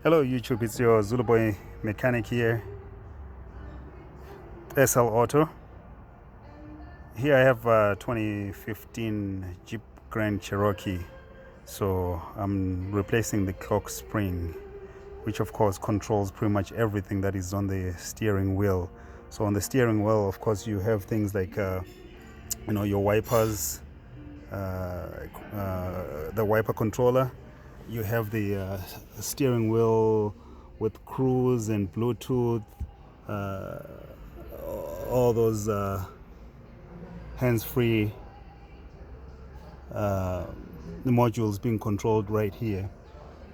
Hello YouTube, it's your Zulu Boy mechanic here, SL Auto. Here I have a 2015 Jeep Grand Cherokee. So I'm replacing the clock spring, which of course controls pretty much everything that is on the steering wheel. So on the steering wheel, of course, you have things like your wipers, the wiper controller. You have the steering wheel with cruise and Bluetooth, all those hands-free modules being controlled right here.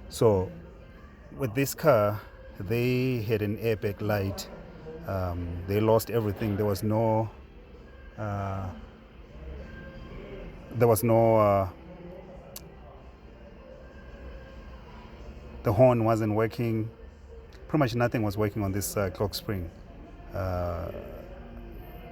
So with this car, they had an airbag light. They lost everything. There was no the horn wasn't working. Pretty much nothing was working on this clock spring.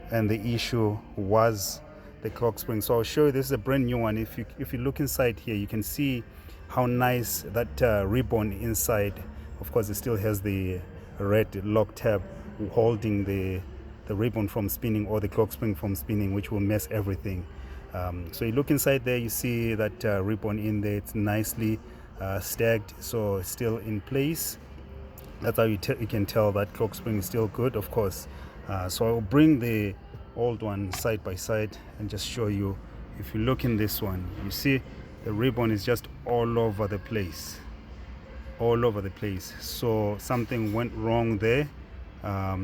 And the issue was the clock spring. So I'll show you, this is a brand new one. If you look inside here, you can see how nice that ribbon inside. Of course, it still has the red lock tab holding the ribbon from spinning, or the clock spring from spinning, which will mess everything. So you look inside there, you see that ribbon in there. It's nicely stacked, so it's still in place. That's how you can tell that clock spring is still good, of course. So I'll bring the old one side by side and just show you. If you look in this one, you see the ribbon is just all over the place, so something went wrong there.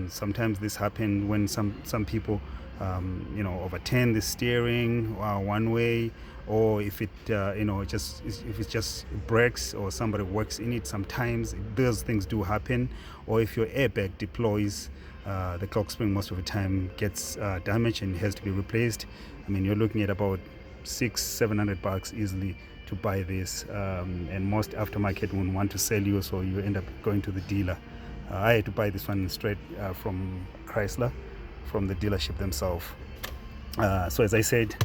Sometimes this happens when some people overturn the steering one way, or if it if it just breaks or somebody works in it. Sometimes those things do happen. Or if your airbag deploys, the clock spring most of the time gets damaged and has to be replaced. I mean, you're looking at about $600-700 easily to buy this, and most aftermarket won't want to sell you, so you end up going to the dealer. I had to buy this one straight from Chrysler, from the dealership themselves. So as I said,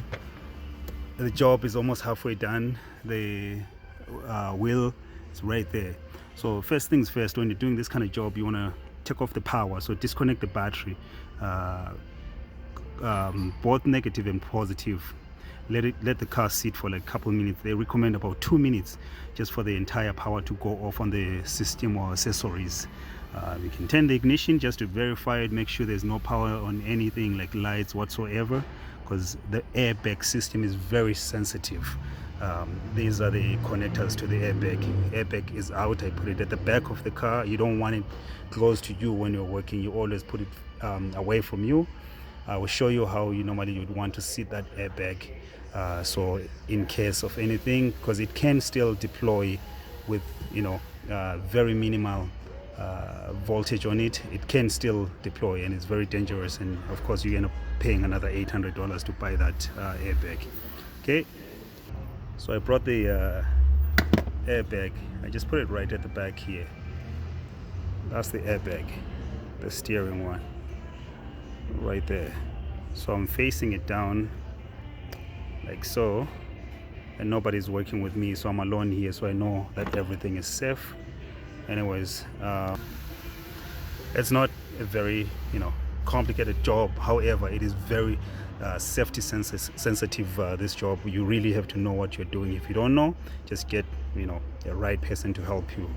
the job is almost halfway done. The wheel is right there. So first things first, when you're doing this kind of job, you want to take off the power. So disconnect the battery, both negative and positive. Let the car sit for like a couple minutes. They recommend about 2 minutes just for the entire power to go off on the system or accessories. You can turn the ignition just to verify it, make sure there's no power on anything like lights whatsoever, because the airbag system is very sensitive. These are the connectors to the airbag. Airbag is out. I put it at the back of the car. You don't want it close to you when you're working. You always put it away from you. I will show you how you'd want to sit that airbag, so in case of anything, because it can still deploy with very minimal voltage on it. It can still deploy, and it's very dangerous, and of course you end up paying another $800 to buy that airbag. Okay, so I brought the airbag. I just put it right at the back here. That's the airbag, the steering one right there. So I'm facing it down like so, and nobody's working with me, so I'm alone here, so I know that everything is safe. Anyways, it's not a very complicated job. However, it is very safety sensitive. This job, you really have to know what you're doing. If you don't know, just get the right person to help you,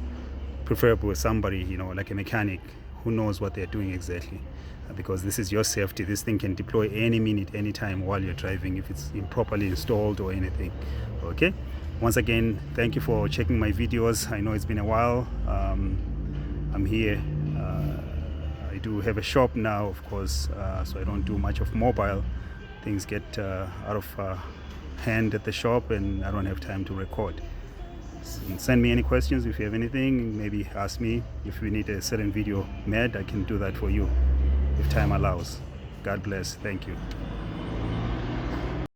preferably with somebody like a mechanic who knows what they're doing exactly, because this is your safety. This thing can deploy any minute, any time while you're driving, if it's improperly installed or anything. Okay, once again, thank you for checking my videos. I know it's been a while. I'm here. I do have a shop now, of course, so I don't do much of mobile. Things get out of hand at the shop, and I don't have time to record. Send me any questions if you have anything. Maybe ask me if we need a certain video made. I can do that for you if time allows. God bless. Thank you.